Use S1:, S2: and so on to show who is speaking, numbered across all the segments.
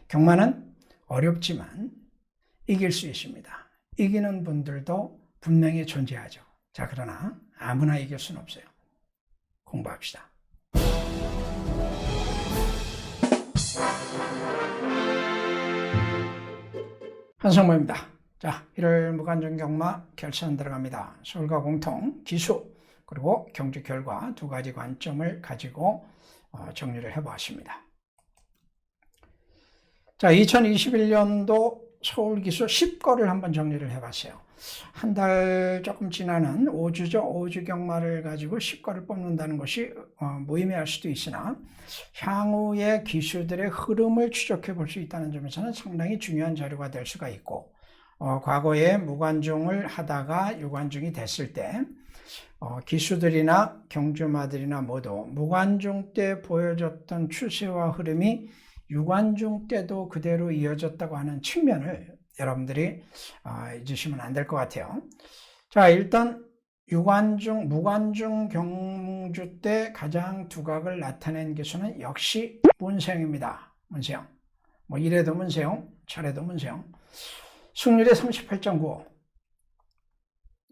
S1: 경마는 어렵지만 이길 수 있습니다. 이기는 분들도 분명히 존재하죠. 자, 그러나 아무나 이길 수는 없어요. 공부합시다. 한성모입니다. 자, 1월 무관중 경마 결산 들어갑니다. 서울과 공통, 기수, 그리고 경주 결과 두 가지 관점을 가지고 정리를 해보았습니다. 자, 2021년도 서울 기수 10거를 한번 정리를 해봤어요. 한 달 조금 지나는 5주죠. 5주 경마를 가지고 10거를 뽑는다는 것이 무의미할 수도 있으나 향후의 기수들의 흐름을 추적해 볼 수 있다는 점에서는 상당히 중요한 자료가 될 수가 있고, 과거에 무관중을 하다가 유관중이 됐을 때 기수들이나 경주마들이나 모두 무관중 때 보여줬던 추세와 흐름이 유관중 때도 그대로 이어졌다고 하는 측면을 여러분들이 잊으시면 안 될 것 같아요. 자, 일단 무관중 경주 때 가장 두각을 나타낸 기수는 역시 문세영입니다. 문세영. 뭐 이래도 문세영, 저래도 문세영. 승률이 38.95.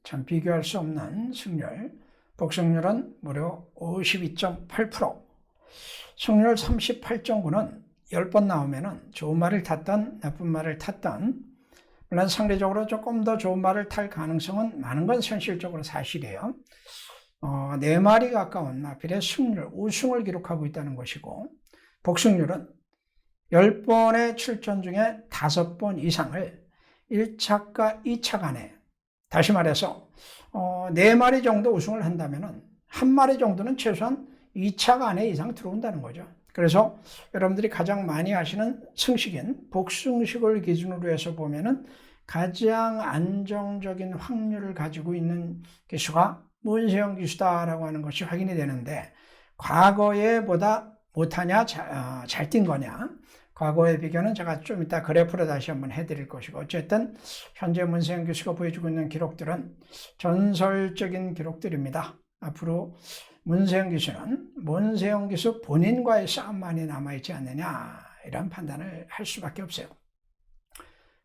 S1: 참 비교할 수 없는 승률. 복승률은 무려 52.8%. 승률 38.9는 10번 나오면은 좋은 말을 탔던 나쁜 말을 탔던, 물론 상대적으로 조금 더 좋은 말을 탈 가능성은 많은 건 현실적으로 사실이에요. 4마리 가까운 마필의 승률, 우승을 기록하고 있다는 것이고, 복승률은 10번의 출전 중에 5번 이상을 1차과 2차 간에, 다시 말해서 4마리 정도 우승을 한다면 한 마리 정도는 최소한 2차 간에 이상 들어온다는 거죠. 그래서 여러분들이 가장 많이 하시는 승식인 복승식을 기준으로 해서 보면은 가장 안정적인 확률을 가지고 있는 기수가 문세영 기수다라고 하는 것이 확인이 되는데, 과거에 보다 못하냐, 잘 뛴 거냐, 과거의 비교는 제가 좀 이따 그래프로 다시 한번 해드릴 것이고, 어쨌든 현재 문세영 기수가 보여주고 있는 기록들은 전설적인 기록들입니다. 앞으로 문세영 기수 본인과의 싸움만이 남아있지 않느냐, 이런 판단을 할 수밖에 없어요.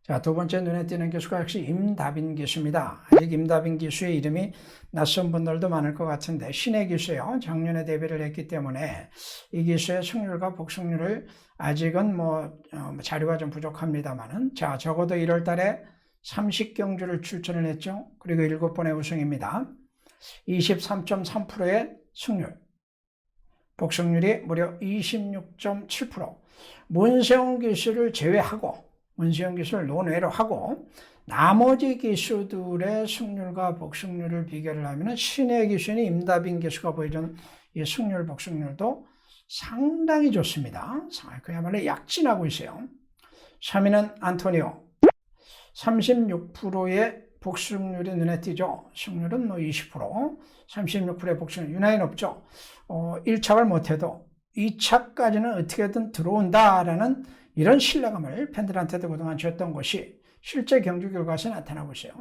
S1: 자, 두 번째 눈에 띄는 기수가 역시 임다빈 기수입니다. 아직 임다빈 기수의 이름이 낯선 분들도 많을 것 같은데 신의 기수예요. 작년에 데뷔를 했기 때문에 이 기수의 승률과 복승률을 아직은 자료가 좀 부족합니다만은, 자, 적어도 1월 달에 30경주를 출전을 했죠. 그리고 7번의 우승입니다. 23.3%의 승률, 복승률이 무려 26.7%. 문세영 기수를 제외하고, 문세영 기수를 논외로 하고 나머지 기수들의 승률과 복승률을 비교를 하면 신의 기수인 임다빈 기수가 보여준 이 승률, 복승률도 상당히 좋습니다. 그야말로 약진하고 있어요. 3위는 안토니오, 36%의 복승률이 눈에 띄죠. 승률은 20%, 36%의 복승률, 유난히 높죠. 1차를 못해도 2차까지는 어떻게든 들어온다라는 이런 신뢰감을 팬들한테도 그동안 줬던 것이 실제 경주 결과에서 나타나고 있어요.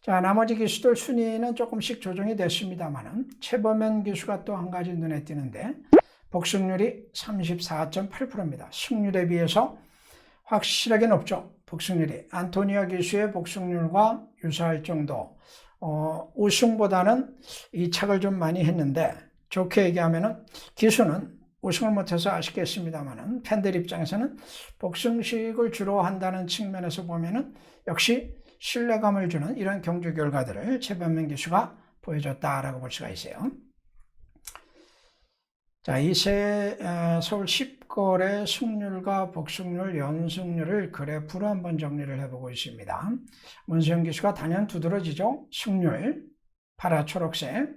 S1: 자, 나머지 기수들 순위는 조금씩 조정이 됐습니다만은 최범현 기수가 또 한 가지 눈에 띄는데 복승률이 34.8%입니다. 승률에 비해서 확실하게 높죠. 복승률이 안토니오 기수의 복승률과 유사할 정도. 우승보다는 이착을 좀 많이 했는데, 좋게 얘기하면은 기수는 우승을 못해서 아쉽겠습니다만은 팬들 입장에서는 복승식을 주로 한다는 측면에서 보면은 역시 신뢰감을 주는 이런 경주 결과들을 최범현 기수가 보여줬다라고 볼 수가 있어요. 자, 이세 서울 10거래 승률과 복승률, 연승률을 그래프로 한번 정리를 해보고 있습니다. 문세영 기수가 단연 두드러지죠. 승률, 파라 초록색,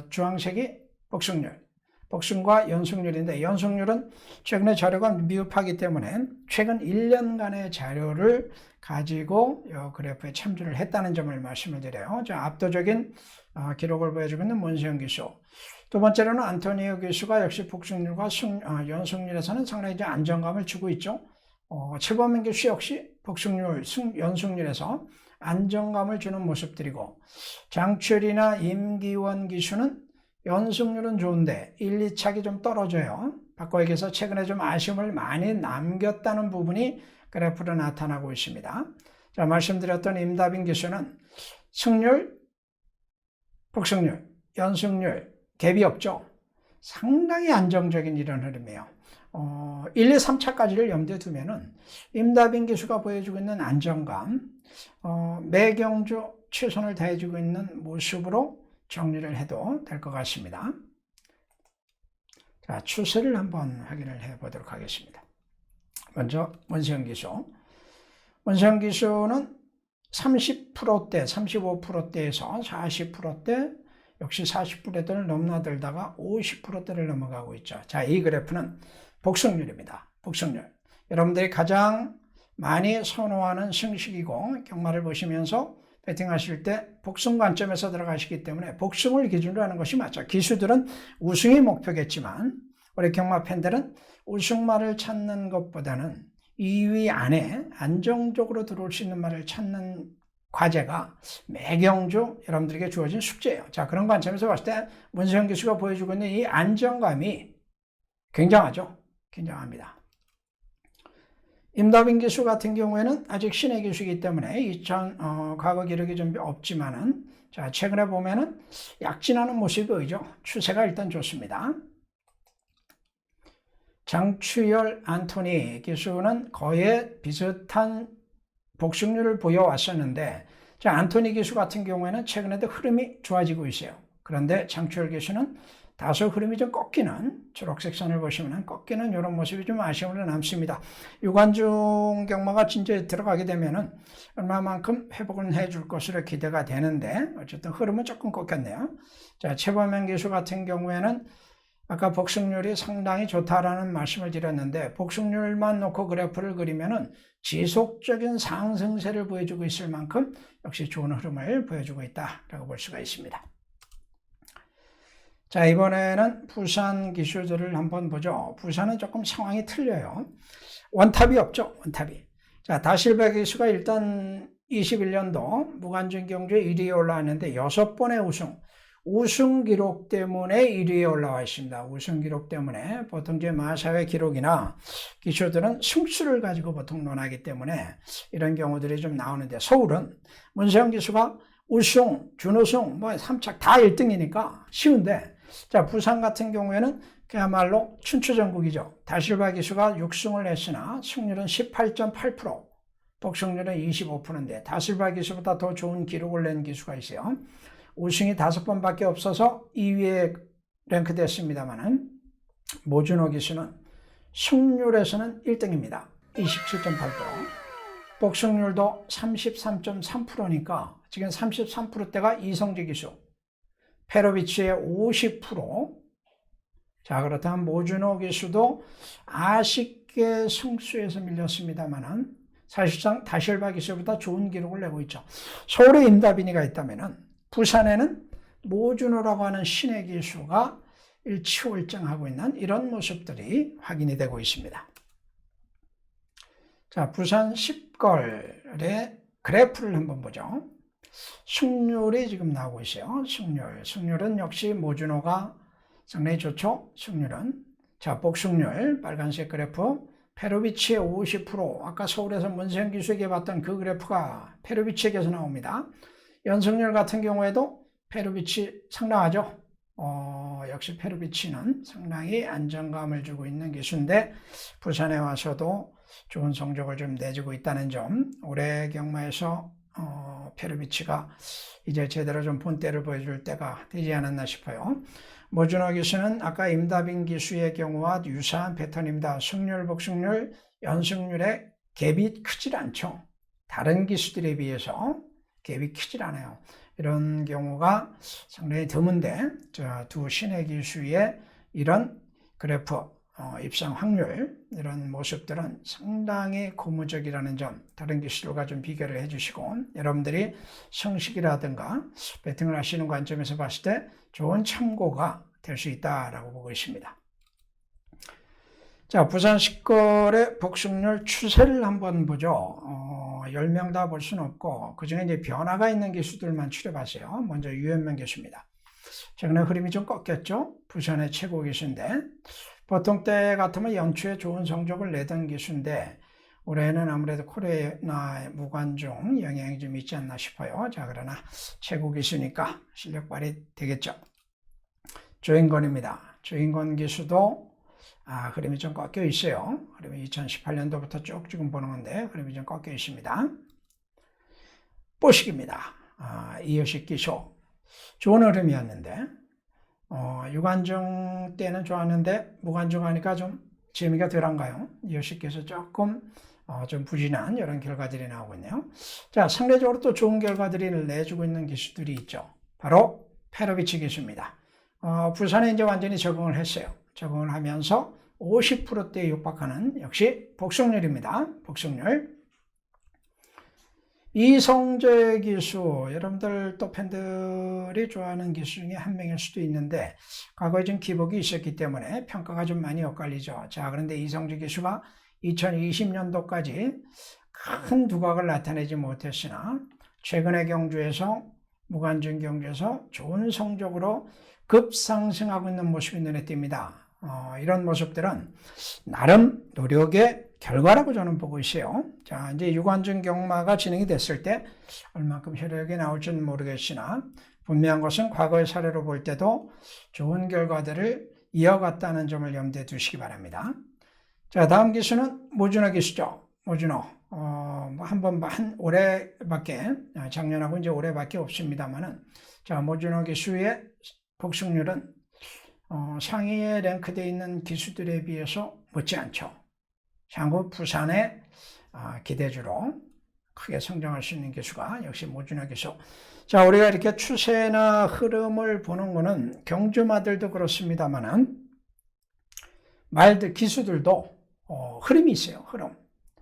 S1: 주황색이 복승률. 복승과 연승률인데, 연승률은 최근에 자료가 미흡하기 때문에 최근 1년간의 자료를 가지고 이 그래프에 참조를 했다는 점을 말씀을 드려요. 압도적인 기록을 보여주고 있는 문세영 기수. 두 번째로는 안토니오 기수가 역시 복승률과 연승률에서는 상당히 안정감을 주고 있죠. 최범현 기수 역시 복승률, 연승률에서 안정감을 주는 모습들이고, 장철이나 임기원 기수는 연승률은 좋은데 1, 2착이 좀 떨어져요. 바꿔 얘기해서 최근에 좀 아쉬움을 많이 남겼다는 부분이 그래프로 나타나고 있습니다. 자, 말씀드렸던 임다빈 기수는 승률, 복승률, 연승률, 갭이 없죠. 상당히 안정적인 이런 흐름이에요. 1, 2, 3차까지를 염두에 두면은 임다빈 기수가 보여주고 있는 안정감, 매경주 최선을 다해주고 있는 모습으로 정리를 해도 될 것 같습니다. 자, 추세를 한번 확인을 해 보도록 하겠습니다. 먼저 원세영 기수. 원세영 기수는 30%대, 35%대에서 40%대, 역시 40%대를 넘나들다가 50%대를 넘어가고 있죠. 자, 이 그래프는 복승률입니다. 복승률. 여러분들이 가장 많이 선호하는 승식이고 경마를 보시면서 배팅하실 때 복승 관점에서 들어가시기 때문에 복승을 기준으로 하는 것이 맞죠. 기수들은 우승이 목표겠지만 우리 경마 팬들은 우승마를 찾는 것보다는 2위 안에 안정적으로 들어올 수 있는 말을 찾는 과제가 매경주 여러분들에게 주어진 숙제예요. 자, 그런 관점에서 봤을 때 문세영 기수가 보여주고 있는 이 안정감이 굉장하죠. 굉장합니다. 임다빈 기수 같은 경우에는 아직 신의 기수이기 때문에 과거 기록이 좀 없지만은, 자, 최근에 보면은 약진하는 모습이 보이죠. 추세가 일단 좋습니다. 장추열, 안토니 기수는 거의 비슷한 복승률을 보여왔었는데, 자, 안토니 기수 같은 경우에는 최근에도 흐름이 좋아지고 있어요. 그런데 장추열 기수는 다소 흐름이 좀 꺾이는, 초록색 선을 보시면 꺾이는 이런 모습이 좀 아쉬움으로 남습니다. 유관중 경마가 진짜 들어가게 되면은 얼마만큼 회복을 해줄 것으로 기대가 되는데, 어쨌든 흐름은 조금 꺾였네요. 자, 최범현 기수 같은 경우에는 아까 복승률이 상당히 좋다라는 말씀을 드렸는데, 복승률만 놓고 그래프를 그리면은 지속적인 상승세를 보여주고 있을 만큼 역시 좋은 흐름을 보여주고 있다라고 볼 수가 있습니다. 자, 이번에는 부산 기수들을 한번 보죠. 부산은 조금 상황이 틀려요. 원탑이 없죠. 원탑이. 자, 다실바 기수가 일단 21년도 무관중 경주에 1위에 올라왔는데 6번의 우승 기록 때문에 1위에 올라와 있습니다. 우승 기록 때문에 보통 이제 마사회 기록이나 기수들은 승수를 가지고 보통 논하기 때문에 이런 경우들이 좀 나오는데, 서울은 문세영 기수가 우승, 준우승, 3착 다 1등이니까 쉬운데, 자, 부산 같은 경우에는 그야말로 춘추전국이죠. 다실바 기수가 6승을 했으나 승률은 18.8%, 복승률은 25%인데 다실바 기수보다 더 좋은 기록을 낸 기수가 있어요. 우승이 5번밖에 없어서 2위에 랭크됐습니다만은 모준호 기수는 승률에서는 1등입니다. 27.8%. 복승률도 33.3%니까 지금 33%대가 이성재 기수. 페로비치의 50%. 자, 그렇다면 모준호 기수도 아쉽게 승수에서 밀렸습니다만은 사실상 다실바 기수보다 좋은 기록을 내고 있죠. 서울에 임다빈이가 있다면은 부산에는 모준호라고 하는 신의 기수가 일치월장하고 있는 이런 모습들이 확인이 되고 있습니다. 자, 부산 10걸의 그래프를 한번 보죠. 승률이 지금 나오고 있어요. 승률은 역시 모준호가 상당히 좋죠. 승률은. 자, 복승률 빨간색 그래프 페로비치의 50%, 아까 서울에서 문세영 기수에게 봤던 그 그래프가 페로비치에게서 나옵니다. 연승률 같은 경우에도 페로비치 상당하죠. 역시 페로비치는 상당히 안정감을 주고 있는 기수인데 부산에 와서도 좋은 성적을 좀 내주고 있다는 점, 올해 경마에서 페로비치가 이제 제대로 좀 본때를 보여줄 때가 되지 않았나 싶어요. 모준호 기수는 아까 임다빈 기수의 경우와 유사한 패턴입니다. 승률, 복승률, 연승률의 갭이 크질 않죠. 다른 기수들에 비해서 갭이 크질 않아요. 이런 경우가 상당히 드문데, 두 신의 기수의 이런 그래프, 입상 확률, 이런 모습들은 상당히 고무적이라는 점, 다른 기수들과 좀 비교를 해주시고, 여러분들이 성식이라든가 배팅을 하시는 관점에서 봤을 때 좋은 참고가 될 수 있다라고 보고 있습니다. 자, 부산 10걸의 복승률 추세를 한번 보죠. 10명 다 볼 수는 없고, 그 중에 이제 변화가 있는 기수들만 추려봤어요. 먼저 유현명 기수입니다. 최근에 흐름이 좀 꺾였죠. 부산의 최고 기수인데, 보통 때 같으면 연초에 좋은 성적을 내던 기수인데 올해는 아무래도 코로나 무관중 영향이 좀 있지 않나 싶어요. 자, 그러나 최고 기수니까 실력 발휘 되겠죠. 조인권입니다. 조인권 기수도 흐름이 좀 꺾여 있어요. 흐름이 2018년도부터 쭉 지금 보는 건데 흐름이 좀 꺾여 있습니다. 뽀식입니다. 이효식 기수. 좋은 흐름이었는데 유관중 때는 좋았는데 무관중 하니까 좀 재미가 덜한가요? 이효식 기수 조금 좀 부진한 이런 결과들이 나오고 있네요. 자, 상대적으로 또 좋은 결과들을 내주고 있는 기수들이 있죠. 바로 페로비치 기수입니다. 부산에 이제 완전히 적응을 했어요. 적응을 하면서 50%대에 육박하는 역시 복속률입니다. 복속률. 이성재 기수, 여러분들 또 팬들이 좋아하는 기수 중에 한 명일 수도 있는데 과거에 좀 기복이 있었기 때문에 평가가 좀 많이 엇갈리죠. 자, 그런데 이성재 기수가 2020년도까지 큰 두각을 나타내지 못했으나 최근의 경주에서 무관중 경주에서 좋은 성적으로 급상승하고 있는 모습이 눈에 띕니다. 이런 모습들은 나름 노력의 결과라고 저는 보고 있어요. 자, 이제 유관중 경마가 진행이 됐을 때 얼만큼 효력이 나올지는 모르겠으나 분명한 것은 과거의 사례로 볼 때도 좋은 결과들을 이어갔다는 점을 염두에 두시기 바랍니다. 자, 다음 기수는 모준호 기수죠. 모준호. 한 올해밖에, 작년하고 이제 올해밖에 없습니다만은, 자, 모준호 기수의 복승률은 상위에 랭크되어 있는 기수들에 비해서 못지않죠. 향후 부산의 기대주로 크게 성장할 수 있는 기수가 역시 모준호 기수. 자, 우리가 이렇게 추세나 흐름을 보는 거는 경주마들도 그렇습니다만은 말들 기수들도 흐름이 있어요. 흐름.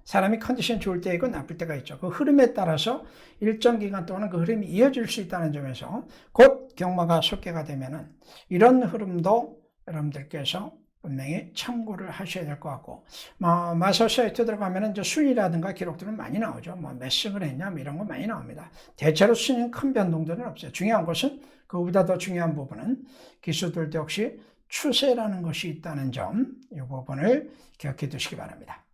S1: 사람이 컨디션 좋을 때 있고 나쁠 때가 있죠. 그 흐름에 따라서 일정 기간 동안 그 흐름이 이어질 수 있다는 점에서 곧 경마가 속개가 되면은 이런 흐름도 여러분들께서 분명히 참고를 하셔야 될 것 같고, 마서 사이트 들어가면은 이제 순위라든가 기록들은 많이 나오죠. 몇 승을 했냐, 이런 거 많이 나옵니다. 대체로 순위는 큰 변동들은 없어요. 중요한 것은 그보다 더 중요한 부분은 기수들도 역시 추세라는 것이 있다는 점, 이 부분을 기억해 두시기 바랍니다.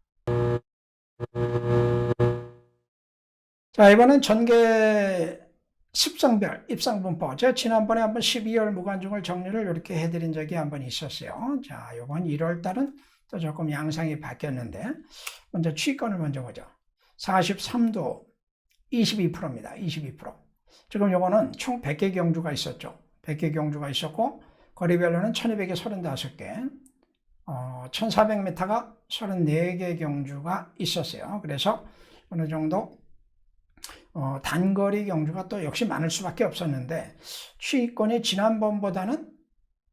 S1: 자, 이번엔 전개 습성별 입상분포. 제가 지난번에 한번 12월 무관중을 정리를 이렇게 해드린 적이 한번 있었어요. 자, 이번 1월 달은 또 조금 양상이 바뀌었는데, 먼저 취권을 먼저 보죠. 43도 22%입니다. 22%. 지금 요거는 총 100개 경주가 있었죠. 100개 경주가 있었고, 거리별로는 1200에 35개, 1400m가 34개 경주가 있었어요. 그래서 어느 정도 단거리 경주가 또 역시 많을 수밖에 없었는데 취권이 지난번보다는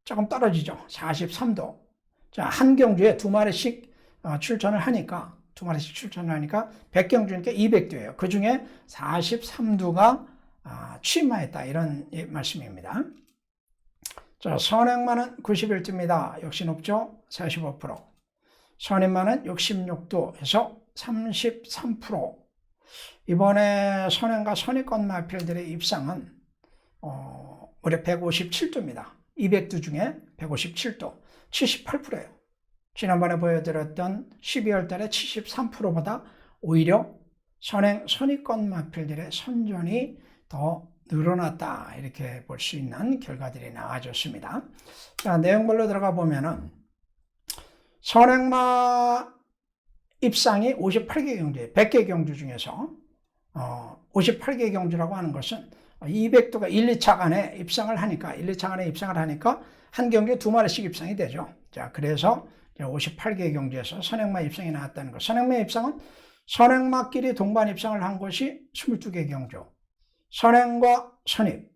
S1: 조금 떨어지죠. 43도. 자, 한 경주에 두 마리씩 출전을 하니까 100경주니까 200도예요. 그 중에 43도가 취임하였다. 이런 말씀입니다. 자, 선행마는 91도입니다. 역시 높죠? 45%. 선임마는 66도에서 33%. 이번에 선행과 선의권 마필들의 입상은 올해 157도입니다. 200도 중에 157도, 78%예요. 지난번에 보여드렸던 12월 달에 73%보다 오히려 선행, 선의권 마필들의 선전이 더 늘어났다. 이렇게 볼 수 있는 결과들이 나와줬습니다. 자, 내용별로 들어가 보면은 선행마 입상이 58개 경주예요. 100개 경주 중에서 58개 경주라고 하는 것은 200도가 1, 2차 간에 입상을 하니까 한 경주에 두 마리씩 입상이 되죠. 자, 그래서 58개 경주에서 선행마 입상이 나왔다는 것. 선행마 입상은 선행마끼리 동반 입상을 한 것이 22개 경주. 선행과 선입,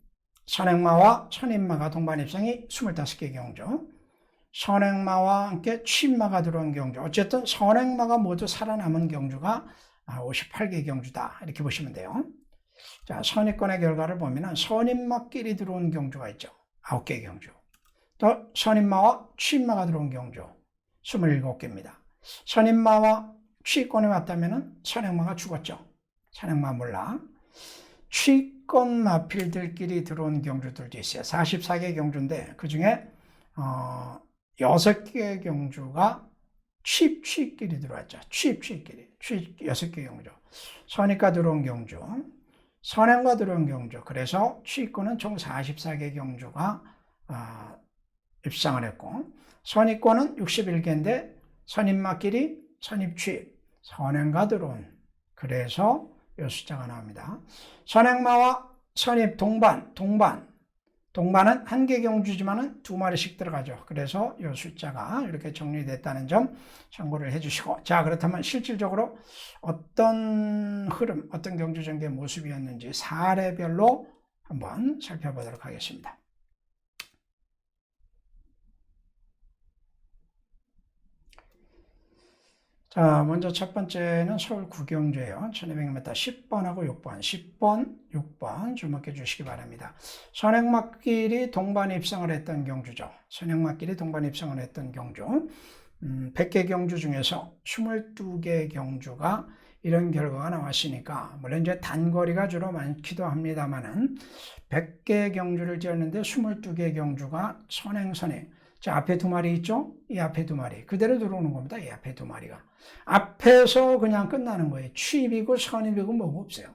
S1: 선행마와 선입마가 동반 입상이 25개 경주. 선행마와 함께 취임마가 들어온 경주. 어쨌든 선행마가 모두 살아남은 경주가 58개 경주다. 이렇게 보시면 돼요. 자, 선입권의 결과를 보면 선입마끼리 들어온 경주가 있죠. 9개 경주. 또 선입마와 취임마가 들어온 경주 27개입니다. 선입마와 취권이 왔다면 선행마가 죽었죠. 선행마 몰라. 취권 마필들끼리 들어온 경주들도 있어요. 44개 경주인데 그 중에 6개의 경주가 취입끼리 들어왔죠. 취입끼리. 취입 6개 경주. 선입과 들어온 경주. 선행과 들어온 경주. 그래서 취입권은 총 44개 경주가 입상을 했고, 선입권은 61개인데 선입마끼리 선입취입, 선행과 들어온. 그래서 이 숫자가 나옵니다. 선행마와 선입 동반은 한 개 경주지만은 2마리씩 들어가죠. 그래서 이 숫자가 이렇게 정리됐다는 점 참고를 해주시고, 자, 그렇다면 실질적으로 어떤 흐름, 어떤 경주 전개의 모습이었는지 사례별로 한번 살펴보도록 하겠습니다. 자, 먼저 첫 번째는 서울 구경주예요. 1200m 10번하고 6번, 10번, 6번 주목해 주시기 바랍니다. 선행마끼리 동반 입상을 했던 경주죠. 선행마끼리 동반 입상을 했던 경주. 100개 경주 중에서 22개 경주가 이런 결과가 나왔으니까, 물론 이제 단거리가 주로 많기도 합니다만은 100개 경주를 지었는데 22개 경주가 선행. 자, 앞에 2마리 있죠? 이 앞에 2마리. 그대로 들어오는 겁니다. 이 앞에 2마리가. 앞에서 그냥 끝나는 거예요. 취입이고 선입이고 뭐가 없어요.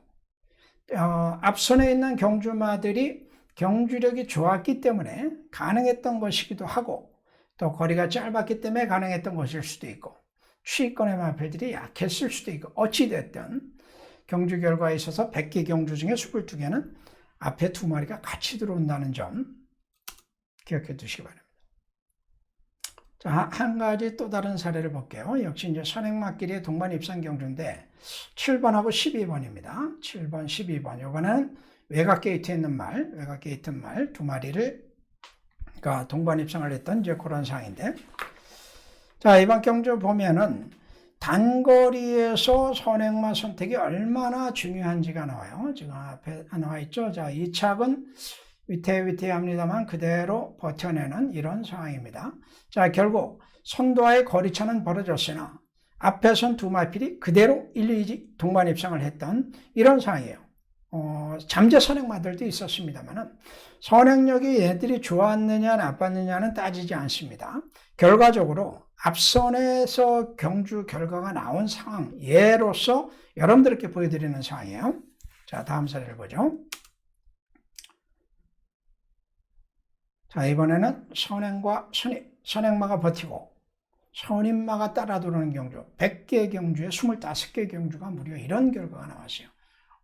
S1: 앞선에 있는 경주마들이 경주력이 좋았기 때문에 가능했던 것이기도 하고, 또 거리가 짧았기 때문에 가능했던 것일 수도 있고, 취입권의 마필들이 약했을 수도 있고, 어찌됐든 경주 결과에 있어서 100개 경주 중에 22개는 앞에 2마리가 같이 들어온다는 점 기억해 두시기 바랍니다. 자, 한 가지 또 다른 사례를 볼게요. 역시 이제 선행마끼리의 동반 입상 경주인데 7번하고 12번입니다. 7번, 12번. 이번에는 외곽 게이트에 있는 외곽 게이트 말 2마리를 그러니까 동반 입상을 했던 이제 그런 상황인데, 자, 이번 경주 보면은 단거리에서 선행마 선택이 얼마나 중요한지가 나와요. 지금 앞에 나와 있죠. 자, 이 착은 위태위태합니다만 그대로 버텨내는 이런 상황입니다. 자, 결국 선두와의 거리차는 벌어졌으나 앞에선 2마필이 그대로 1, 2 동반 입상을 했던 이런 상황이에요. 잠재 선행마들도 있었습니다만 선행력이 얘들이 좋았느냐 나빴느냐는 따지지 않습니다. 결과적으로 앞선에서 경주 결과가 나온 상황, 예로서 여러분들께 보여드리는 상황이에요. 자, 다음 사례를 보죠. 자, 이번에는 선행과 선행마가 버티고 선입마가 따라 들어오는 경주, 100개 경주에 25개 경주가 무려 이런 결과가 나왔어요.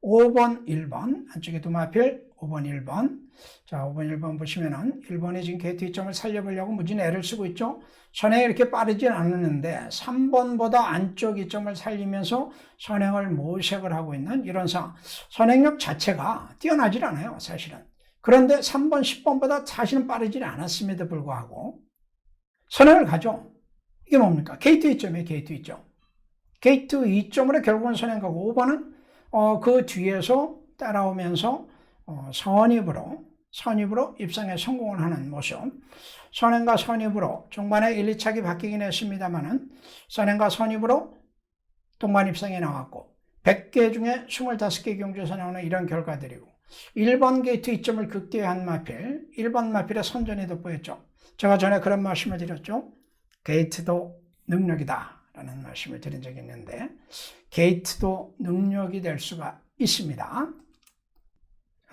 S1: 5번, 1번, 안쪽에 2마필, 5번, 1번. 자, 5번, 1번 보시면은 1번이 지금 게이트 2점을 살려보려고 무진 애를 쓰고 있죠. 선행이 이렇게 빠르진 않았는데 3번보다 안쪽 2점을 살리면서 선행을 모색을 하고 있는 이런 상황. 선행력 자체가 뛰어나질 않아요, 사실은. 그런데 3번, 10번보다 사실은 빠르지 않았음에도 불구하고 선행을 가죠. 이게 뭡니까? 게이트 2점이에요, 게이트 2점. 게이트 2점으로 결국은 선행 가고 5번은 그 뒤에서 따라오면서 선입으로 입상에 성공을 하는 모습. 선행과 선입으로 중반에 1, 2착이 바뀌긴 했습니다만은 선행과 선입으로 동반 입상에 나왔고 100개 중에 25개 경주에서 나오는 이런 결과들이고 1번 게이트 2점을 극대화한 마필, 1번 마필의 선전이 돋보였죠. 제가 전에 그런 말씀을 드렸죠. 게이트도 능력이다 라는 말씀을 드린 적이 있는데 게이트도 능력이 될 수가 있습니다.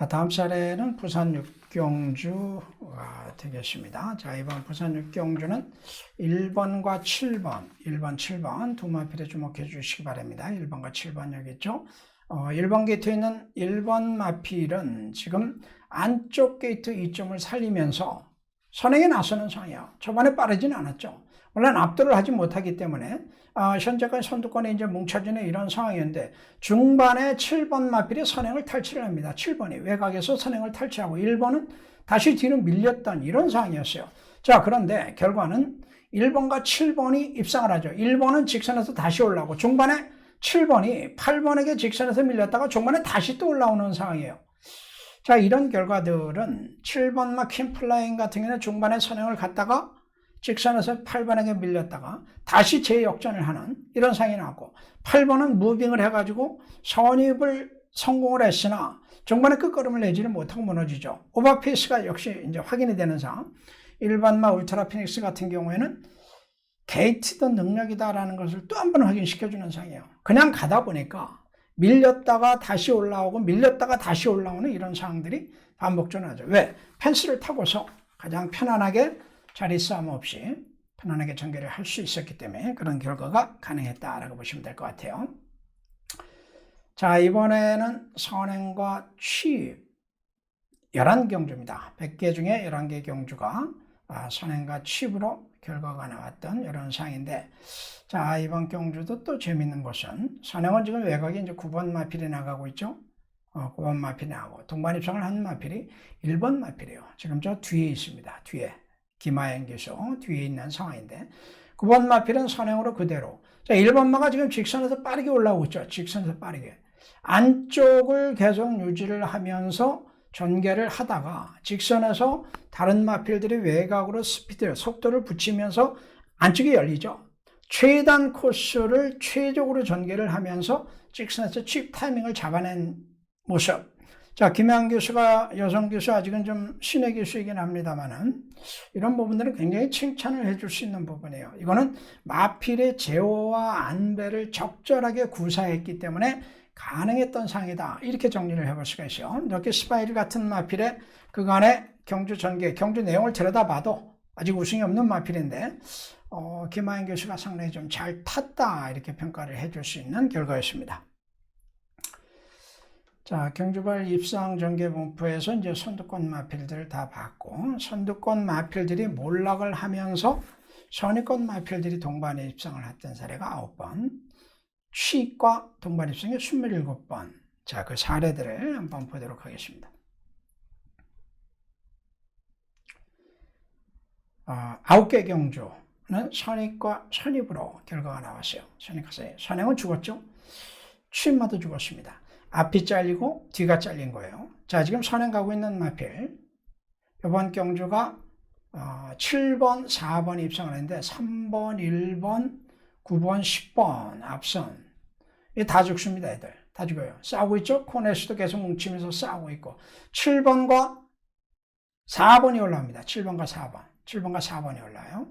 S1: 다음 사례는 부산 육경주가 되겠습니다. 자, 이번 부산 육경주는 1번과 7번, 1번, 7번 두 마필에 주목해 주시기 바랍니다. 1번과 7번 여기 있죠. 1번 게이트에 있는 1번 마필은 지금 안쪽 게이트 2점을 살리면서 선행에 나서는 상황이에요. 초반에 빠르진 않았죠. 물론 압도를 하지 못하기 때문에 현재까지 선두권에 이제 뭉쳐지는 이런 상황이었는데 중반에 7번 마필이 선행을 탈취를 합니다. 7번이 외곽에서 선행을 탈취하고 1번은 다시 뒤로 밀렸던 이런 상황이었어요. 자, 그런데 결과는 1번과 7번이 입상을 하죠. 1번은 직선에서 다시 올라오고 중반에 7번이 8번에게 직선에서 밀렸다가 중반에 다시 또 올라오는 상황이에요. 자, 이런 결과들은 7번 마킨 플라잉 같은 경우는 중반에 선행을 갔다가 직선에서 8번에게 밀렸다가 다시 재역전을 하는 이런 상황이 나왔고 8번은 무빙을 해가지고 선입을 성공을 했으나 중반에 끝걸음을 내지를 못하고 무너지죠. 오버페이스가 역시 이제 확인이 되는 상황. 1번마 울트라 피닉스 같은 경우에는 게이트드 능력이다라는 것을 또 한 번 확인시켜주는 상이에요. 그냥 가다 보니까 밀렸다가 다시 올라오고 밀렸다가 다시 올라오는 이런 상황들이 반복적으로 나죠. 왜? 펜스를 타고서 가장 편안하게 자리 싸움 없이 편안하게 전개를 할 수 있었기 때문에 그런 결과가 가능했다라고 보시면 될 것 같아요. 자, 이번에는 선행과 취입 11경주입니다. 100개 중에 11개 경주가 선행과 취입으로 결과가 나왔던 이런 상인데, 자, 이번 경주도 또 재밌는 것은 선행은 지금 외곽에 이제 9번 마필이 나가고 있죠. 9번 마필이 나가고 동반 입성을 한 마필이 1번 마필이에요. 지금 저 뒤에 있습니다. 뒤에 김하연 교수 뒤에 있는 상황인데 9번 마필은 선행으로 그대로. 자, 1번 마가 지금 직선에서 빠르게 올라오고 있죠. 직선에서 빠르게 안쪽을 계속 유지를 하면서 전개를 하다가 직선에서 다른 마필들이 외곽으로 스피드, 속도를 붙이면서 안쪽이 열리죠. 최단 코스를 최적으로 전개를 하면서 직선에서 칩 타이밍을 잡아낸 모습. 자, 김양 교수가 여성 교수 아직은 좀 신의 교수이긴 합니다만은 이런 부분들은 굉장히 칭찬을 해줄 수 있는 부분이에요. 이거는 마필의 제어와 안배를 적절하게 구사했기 때문에 가능했던 상이다. 이렇게 정리를 해볼 수가 있어요. 이렇게 스파이럴 같은 마필의 그간의 경주 전개, 경주 내용을 들여다봐도 아직 우승이 없는 마필인데 김하연 교수가 상당히 좀 잘 탔다. 이렇게 평가를 해줄 수 있는 결과였습니다. 자, 경주발 입상 전개 분포에서 이제 선두권 마필들을 다 봤고 선두권 마필들이 몰락을 하면서 선위권 마필들이 동반에 입상을 했던 사례가 9번. 취입과 동반 입성이 27번. 자, 그 사례들을 한번 보도록 하겠습니다. 9개 경주는 선입과 선입으로 결과가 나왔어요. 선행은 죽었죠. 취입마도 죽었습니다. 앞이 잘리고 뒤가 잘린 거예요. 자, 지금 선행 가고 있는 마필. 이번 경주가 7번, 4번 입상을 했는데 3번, 1번, 9번, 10번 앞선 다 죽습니다. 애들 다 죽어요. 싸우고 있죠. 코네스도 계속 뭉치면서 싸우고 있고 7번과 4번이 올라옵니다. 7번과 4번이 올라요.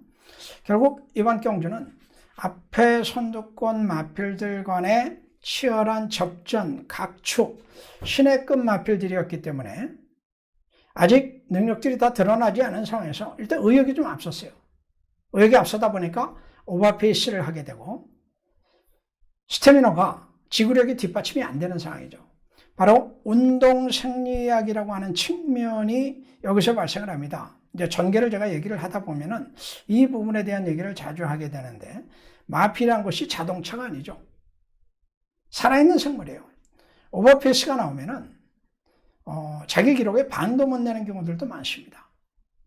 S1: 결국 이번 경주는 앞에 선두권 마필들 간의 치열한 접전, 각축, 신의급 마필들이었기 때문에 아직 능력들이 다 드러나지 않은 상황에서 일단 의욕이 좀 앞섰어요. 의욕이 앞서다 보니까 오버페이스를 하게 되고 스태미너가 지구력이 뒷받침이 안 되는 상황이죠. 바로 운동 생리학이라고 하는 측면이 여기서 발생을 합니다. 이제 전개를 제가 얘기를 하다 보면은 이 부분에 대한 얘기를 자주 하게 되는데 마필이라는 것이 자동차가 아니죠. 살아있는 생물이에요. 오버페이스가 나오면은 자기 기록에 반도 못 내는 경우들도 많습니다.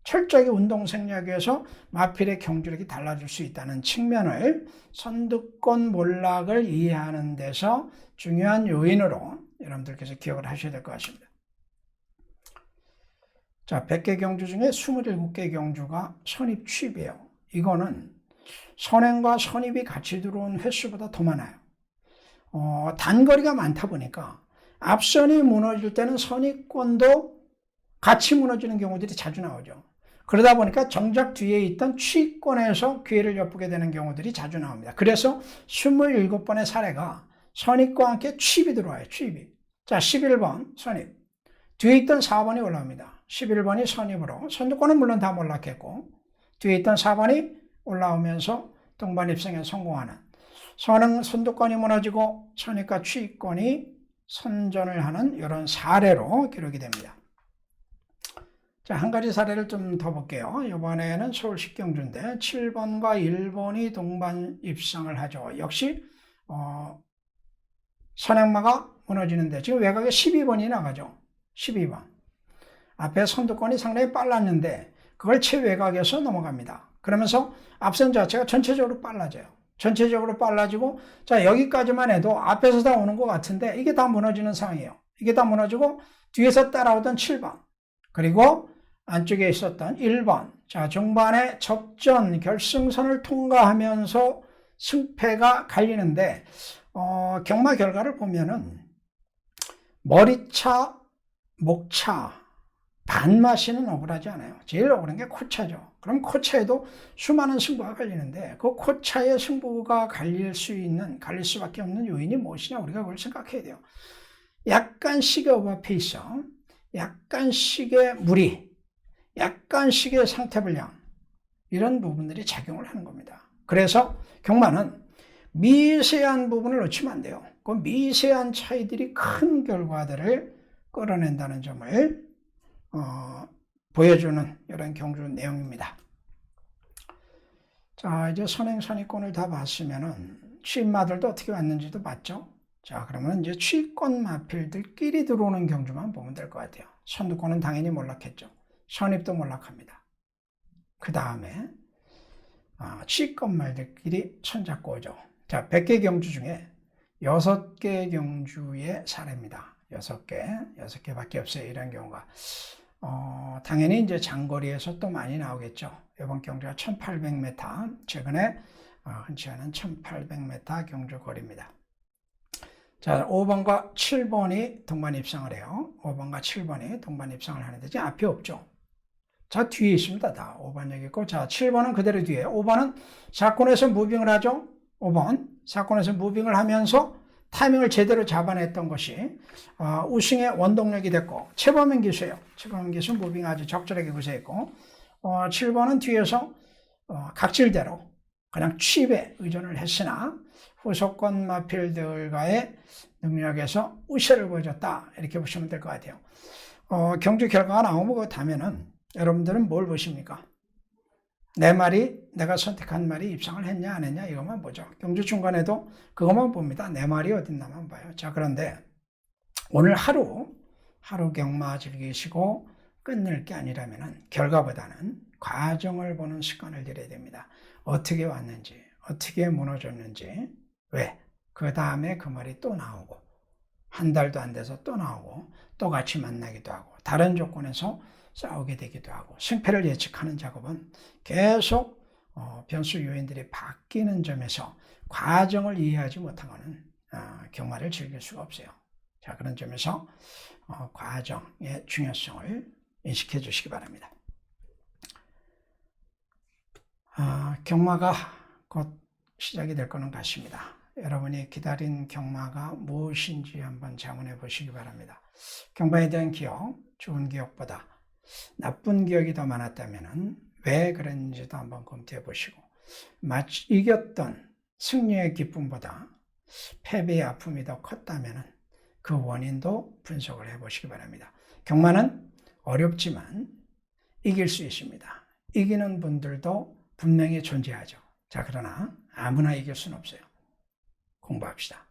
S1: 철저하게 운동 생략에서 마필의 경주력이 달라질 수 있다는 측면을 선두권 몰락을 이해하는 데서 중요한 요인으로 여러분들께서 기억을 하셔야 될 것 같습니다. 자, 100개 경주 중에 27개 경주가 선입 취입이에요. 이거는 선행과 선입이 같이 들어온 횟수보다 더 많아요. 단거리가 많다 보니까 앞선이 무너질 때는 선입권도 같이 무너지는 경우들이 자주 나오죠. 그러다 보니까 정작 뒤에 있던 취권에서 기회를 엿보게 되는 경우들이 자주 나옵니다. 그래서 27번의 사례가 선입과 함께 취입이 들어와요. 취입이. 자, 11번 선입. 뒤에 있던 4번이 올라옵니다. 11번이 선입으로. 선두권은 물론 다 몰락했고 뒤에 있던 4번이 올라오면서 동반 입성에 성공하는 선두권이 무너지고 선입과 취권이 선전을 하는 이런 사례로 기록이 됩니다. 자, 한 가지 사례를 좀 더 볼게요. 이번에는 서울시 경주인데 7번과 1번이 동반 입상을 하죠. 역시 선행마가 무너지는데 지금 외곽에 12번이 나가죠. 12번. 앞에 선두권이 상당히 빨랐는데 그걸 최외곽에서 넘어갑니다. 그러면서 앞선 자체가 전체적으로 빨라져요. 전체적으로 빨라지고 자, 여기까지만 해도 앞에서 다 오는 것 같은데 이게 다 무너지는 상황이에요. 이게 다 무너지고 뒤에서 따라오던 7번 그리고 안쪽에 있었던 1번. 자, 중반에 접전 결승선을 통과하면서 승패가 갈리는데 경마 결과를 보면은 머리차, 목차, 반마시는 억울하지 않아요. 제일 억울한 게 코차죠. 그럼 코차에도 수많은 승부가 갈리는데 그 코차의 승부가 갈릴 수밖에 없는 요인이 무엇이냐 우리가 그걸 생각해야 돼요. 약간씩의 오버페이서, 약간씩의 무리, 약간씩의 상태불량 이런 부분들이 작용을 하는 겁니다. 그래서 경마는 미세한 부분을 놓치면 안 돼요. 그 미세한 차이들이 큰 결과들을 끌어낸다는 점을 보여주는 이런 경주 내용입니다. 자, 이제 선행선의권을 다 봤으면은 취입마들도 어떻게 왔는지도 봤죠. 자, 그러면 이제 취권 마필들끼리 들어오는 경주만 보면 될 것 같아요. 선두권은 당연히 몰락했죠. 선입도 몰락합니다. 그 다음에 취권 말들끼리 손잡고 오죠. 자, 100개 경주 중에 6개 경주의 사례입니다. 6개밖에 없어요. 이런 경우가. 당연히 이제 장거리에서 또 많이 나오겠죠. 이번 경주가 1800m, 최근에 흔치 않은 1800m 경주 거리입니다. 자, 5번과 7번이 동반 입상을 해요. 5번과 7번이 동반 입상을 하는데 지금 앞에 없죠. 자, 뒤에 있습니다. 다 5번 여기 있고, 자, 7번은 그대로 뒤에. 5번은 사건에서 무빙을 하죠. 5번 사건에서 무빙을 하면서 타이밍을 제대로 잡아냈던 것이 우승의 원동력이 됐고, 최범현 기수예요. 최범현 기수 무빙 아주 적절하게 구사했고, 7번은 뒤에서 각질대로 그냥 취입에 의존을 했으나 후속권 마필들과의 능력에서 우세를 보여줬다, 이렇게 보시면 될 것 같아요. 경주 결과가 나오고 그 다음에는 여러분들은 뭘 보십니까? 내 말이, 내가 선택한 말이 입상을 했냐 안 했냐 이것만 보죠. 경주 중간에도 그것만 봅니다. 내 말이 어딨나만 봐요. 자, 그런데 오늘 하루 경마 즐기시고 끝낼 게 아니라면 결과보다는 과정을 보는 습관을 들여야 됩니다. 어떻게 왔는지, 어떻게 무너졌는지, 왜? 그 다음에 그 말이 또 나오고, 한 달도 안 돼서 또 나오고, 또 같이 만나기도 하고, 다른 조건에서 싸우게 되기도 하고, 승패를 예측하는 작업은 계속 변수 요인들이 바뀌는 점에서 과정을 이해하지 못하고는 경마를 즐길 수가 없어요. 자, 그런 점에서 과정의 중요성을 인식해 주시기 바랍니다. 경마가 곧 시작이 될 거는 같습니다. 여러분이 기다린 경마가 무엇인지 한번 자문해 보시기 바랍니다. 경마에 대한 기억, 좋은 기억보다 나쁜 기억이 더 많았다면 왜 그랬는지도 한번 검토해 보시고, 이겼던 승리의 기쁨보다 패배의 아픔이 더 컸다면 그 원인도 분석을 해 보시기 바랍니다. 경마는 어렵지만 이길 수 있습니다. 이기는 분들도 분명히 존재하죠. 자, 그러나 아무나 이길 수는 없어요. 공부합시다.